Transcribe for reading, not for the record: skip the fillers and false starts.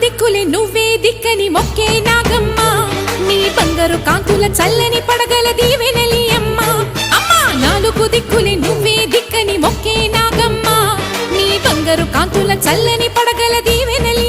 దిక్కులే నువ్వే దిక్కని మొక్కే నాగమ్మ నీ బంగారు కాంతుల చల్లని పడగల దీవెనలి అమ్మ అమ్మా నాలుగు దిక్కులే నువ్వే దిక్కని మొక్కే నాగమ్మ నీ బంగారు కాంతుల చల్లని పడగల దీవెనలి